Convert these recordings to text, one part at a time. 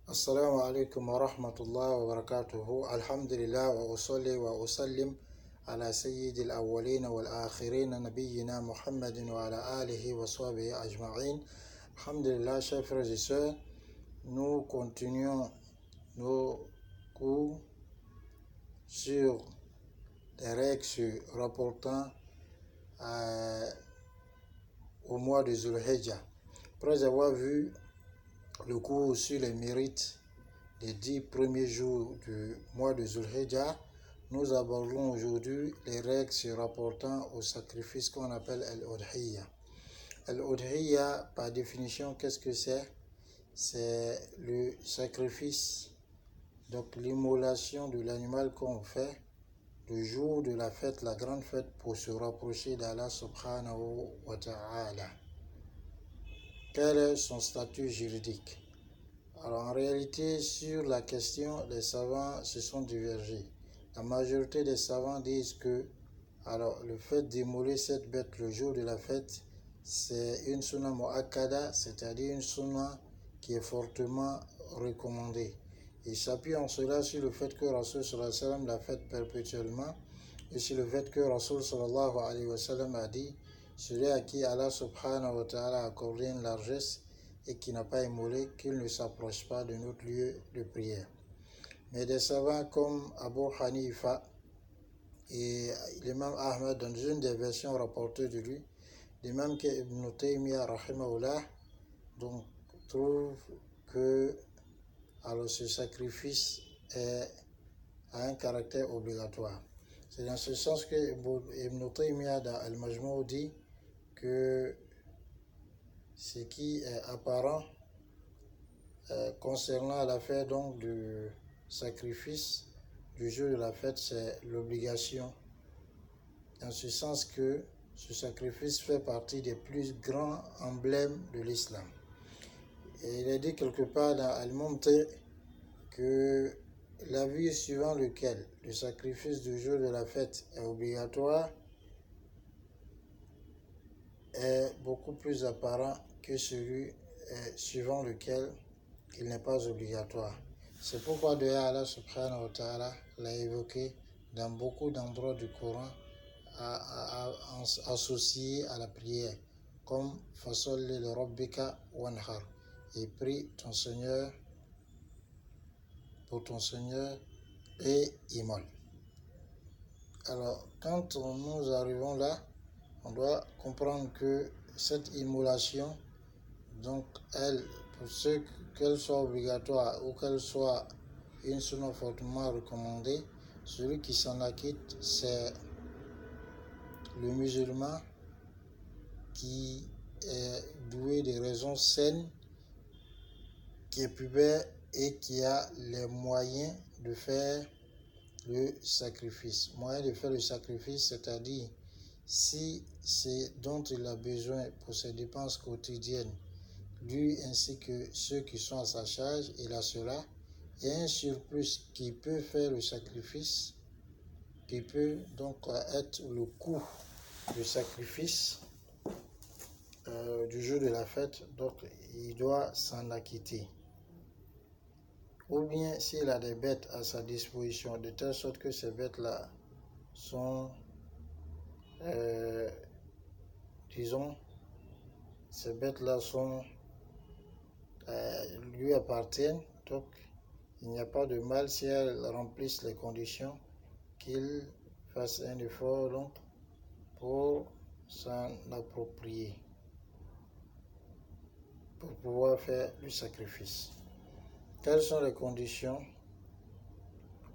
السلام عليكم ورحمة الله وبركاته. الحمد لله وأصلي وأسلم على سيد الأولين والآخرين نبينا محمد وعلى آله وصحبه أجمعين. Alhamdulillah, chers frères et sœurs, nous continuons nos cours sur les règles se rapportant au mois de Zulhijjah. Après avoir vu le cours sur les mérites des 10 premiers jours du mois de Zulhijjah, nous abordons aujourd'hui les règles se rapportant au sacrifice qu'on appelle Al-Udhiyya. Al-Udhiyya, par définition, qu'est-ce que c'est? C'est le sacrifice, donc l'immolation de l'animal qu'on fait le jour de la fête, la grande fête, pour se rapprocher d'Allah subhanahu wa ta'ala. Quel est son statut juridique? Alors en réalité, sur la question, les savants se sont divergés. La majorité des savants disent que le fait d'immoler cette bête le jour de la fête, c'est une sunna mu'akkada, c'est-à-dire une sunna qui est fortement recommandée. Il s'appuie en cela sur le fait que Rasul sallallahu alayhi wa sallam l'a fait perpétuellement et sur le fait que Rasul sallallahu alayhi wa sallam a dit: celui à qui Allah subhanahu wa ta'ala a accordé une largesse et qui n'a pas immolé, qu'il ne s'approche pas de notre lieu de prière. Mais des savants comme Abu Hanifa et l'imam Ahmed, dans une des versions rapportées de lui, de même qu'Ibn Taymiyyah rahimahullah, donc trouve que ce sacrifice a un caractère obligatoire. C'est dans ce sens que Ibn Taymiyyah dans Al-Majmou' dit que ce qui est apparent concernant l'affaire donc du sacrifice du jour de la fête, c'est l'obligation, dans ce sens que ce sacrifice fait partie des plus grands emblèmes de l'islam. Et il est dit quelque part dans Al-Mumti que l'avis suivant lequel le sacrifice du jour de la fête est obligatoire est beaucoup plus apparent que celui suivant lequel il n'est pas obligatoire. C'est pourquoi d'ailleurs Allah subhanahu wa ta'ala l'a évoqué dans beaucoup d'endroits du Coran associé à la prière, comme fasolli li rabbika wanhar, et prie ton Seigneur pour ton Seigneur et immole. Alors quand nous arrivons là, on doit comprendre que cette immolation, donc pour ceux qu'elle soit obligatoire ou qu'elle soit une sunna fortement recommandée, celui qui s'en acquitte, c'est le musulman qui est doué de raisons saines, qui est pubère et qui a les moyens de faire le sacrifice. Moyen de faire le sacrifice, c'est-à-dire si c'est dont il a besoin pour ses dépenses quotidiennes, lui ainsi que ceux qui sont à sa charge, il a cela, et un surplus qui peut faire le sacrifice, qui peut donc être le coût du sacrifice du jour de la fête, donc il doit s'en acquitter. Ou bien s'il a des bêtes à sa disposition, de telle sorte que ces bêtes-là sont, ces bêtes-là sont lui appartiennent, donc il n'y a pas de mal si elles remplissent les conditions qu'il fasse un effort donc pour s'en approprier, pour pouvoir faire le sacrifice. Quelles sont les conditions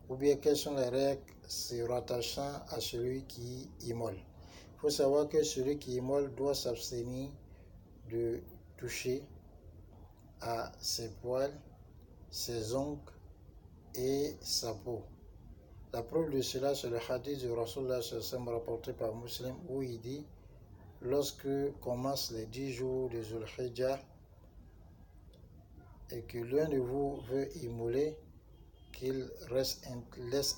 ou bien quelles sont les règles se rattachant à celui qui immole? Il faut savoir que celui qui immole doit s'abstenir de toucher à ses poils, ses ongles et sa peau. La preuve de cela, c'est le hadith de Rasulullah rapporté par Muslim, où il dit: lorsque commencent les 10 jours de Zulhijjah et que l'un de vous veut immoler, qu'il laisse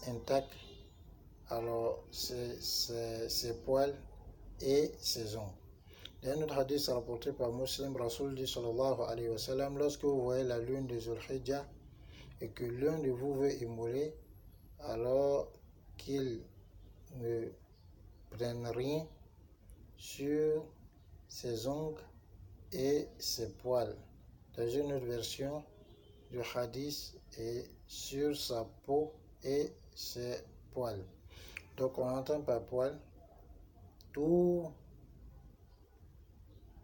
intact ses poils et ses ongles. Dans un autre hadith rapporté par Muslim, Rasul dit sallallahu alayhi wa sallam: lorsque vous voyez la lune de Zulhijjah, et que l'un de vous veut immoler, alors qu'il ne prenne rien sur ses ongles et ses poils. Dans une autre version du hadith, et sur sa peau et ses poils. Donc on entend par poil tout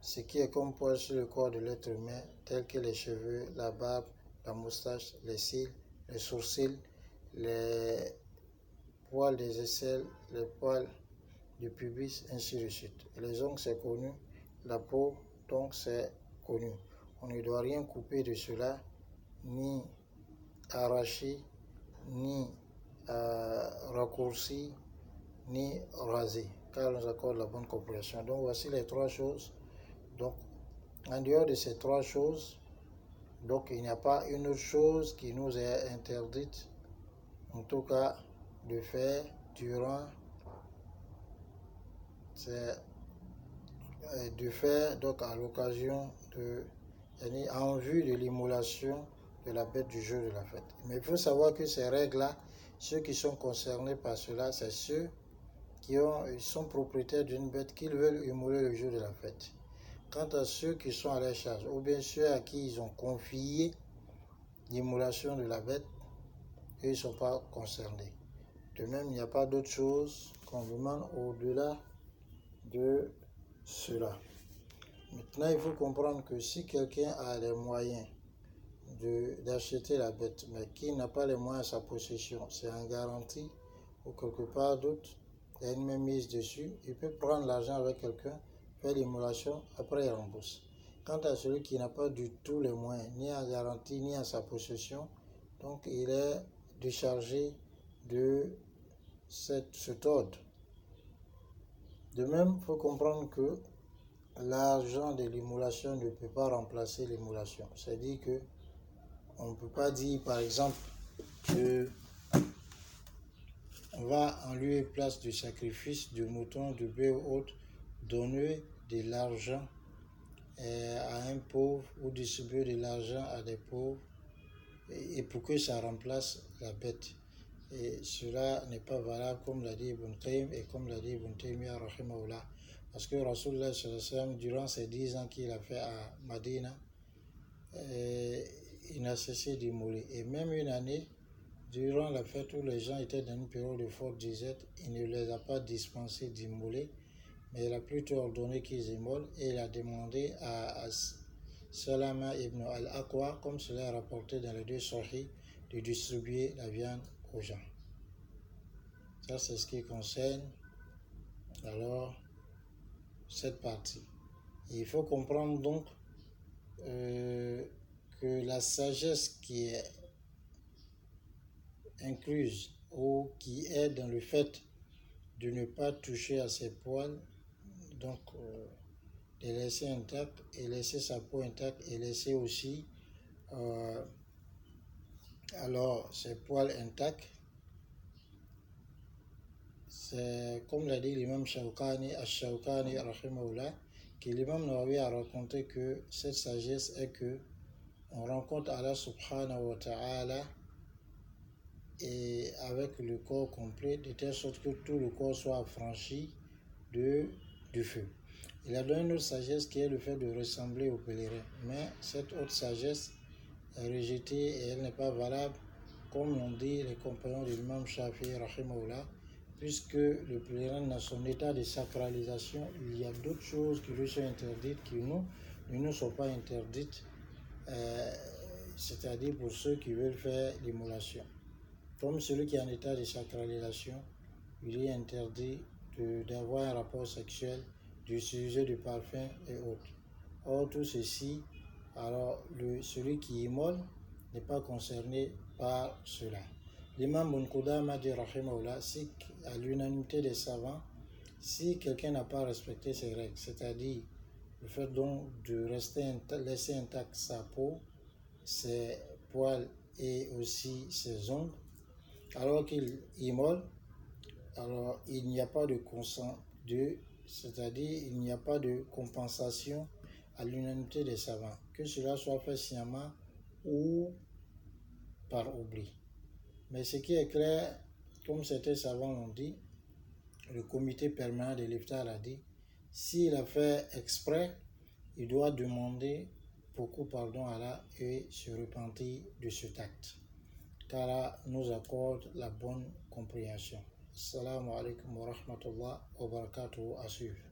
ce qui est comme poil sur le corps de l'être humain, tel que les cheveux, la barbe, la moustache, les cils, les sourcils, les poils des aisselles, les poils du pubis, ainsi de suite. Et les ongles, c'est connu. La peau, donc, c'est connu. On ne doit rien couper de cela, ni arracher, ni raccourcir, ni raser, car on nous accorde la bonne compréhension. Donc, voici les trois choses. Donc, en dehors de ces trois choses, donc il n'y a pas une autre chose qui nous est interdite, en tout cas, de faire durant donc à l'occasion en vue de l'immolation de la bête du jour de la fête. Mais il faut savoir que ces règles-là, ceux qui sont concernés par cela, c'est ceux qui sont propriétaires d'une bête qu'ils veulent immoler le jour de la fête. Quant à ceux qui sont à leur charge, ou bien ceux à qui ils ont confié l'immolation de la bête, eux, ils ne sont pas concernés. De même, il n'y a pas d'autre chose qu'on demande au-delà de cela. Maintenant, il faut comprendre que si quelqu'un a les moyens d'acheter la bête, mais qui n'a pas les moyens à sa possession, c'est en garantie ou quelque part d'autre, il y a une même mise dessus, il peut prendre l'argent avec quelqu'un, faire l'immolation, après il rembourse. Quant à celui qui n'a pas du tout les moyens, ni en garantie, ni à sa possession, donc il est déchargé de cet ordre. De même, il faut comprendre que l'argent de l'immolation ne peut pas remplacer l'immolation. C'est-à-dire que on ne peut pas dire, par exemple, que on va en lieu et place du sacrifice de mouton, de bœuf ou autre, donner de l'argent à un pauvre ou distribuer de l'argent à des pauvres et pour que ça remplace la bête. Et cela n'est pas valable comme l'a dit Ibn Qayyim et comme l'a dit Ibn Taymiyyah rahimahullah. Parce que Rasulullah sallallahu alayhi wa sallam, durant ces 10 ans qu'il a fait à Madina, il n'a cessé d'immoler. Et même une année, durant la fête où les gens étaient dans une période de forte disette, il ne les a pas dispensés d'immoler, mais il a plutôt ordonné qu'ils immolent et il a demandé à Salama ibn al-Aqwa, comme cela est rapporté dans les deux sahih, de distribuer la viande aux gens. Ça, c'est ce qui concerne alors cette partie. Et il faut comprendre donc que la sagesse qui est incluse ou qui est dans le fait de ne pas toucher à ses poils, donc de laisser intact et laisser sa peau intacte et laisser aussi alors ses poils intacts. C'est comme l'a dit l'imam Shawkani, Ash-Shawkani rahimahullah, que l'imam Nawawi a raconté que cette sagesse est que on rencontre Allah subhanahu wa ta'ala et avec le corps complet, de telle sorte que tout le corps soit affranchi du feu. Il a donné une autre sagesse qui est le fait de ressembler au pèlerin. Mais cette autre sagesse est rejetée et elle n'est pas valable, comme l'ont dit les compagnons de l'imam Shafi'i rahimahullah, puisque le pèlerin dans son état de sacralisation, il y a d'autres choses qui lui sont interdites, qui ne nous sont pas interdites, c'est-à-dire pour ceux qui veulent faire l'immolation. Comme celui qui est en état de sacralisation, il est interdit d'avoir un rapport sexuel, d'utiliser du parfum et autres. Or, tout ceci, alors celui qui immole n'est pas concerné par cela. L'imam Ibn Qudama dit rahimahullah, si à l'unanimité des savants, si quelqu'un n'a pas respecté ces règles, c'est-à-dire le fait donc de laisser intact sa peau, ses poils et aussi ses ongles, alors qu'il immole, alors il n'y a pas de c'est-à-dire il n'y a pas de compensation à l'unanimité des savants, que cela soit fait sciemment ou par oubli. Mais ce qui est clair, comme certains savants l'ont dit, le comité permanent de l'Iftar a dit, s'il a fait exprès, il doit demander beaucoup pardon à Allah et se repentir de cet acte. Qu'Allah nous accorde la bonne compréhension. Assalamu alaikum wa rahmatullah wa barakatuhu à suivre.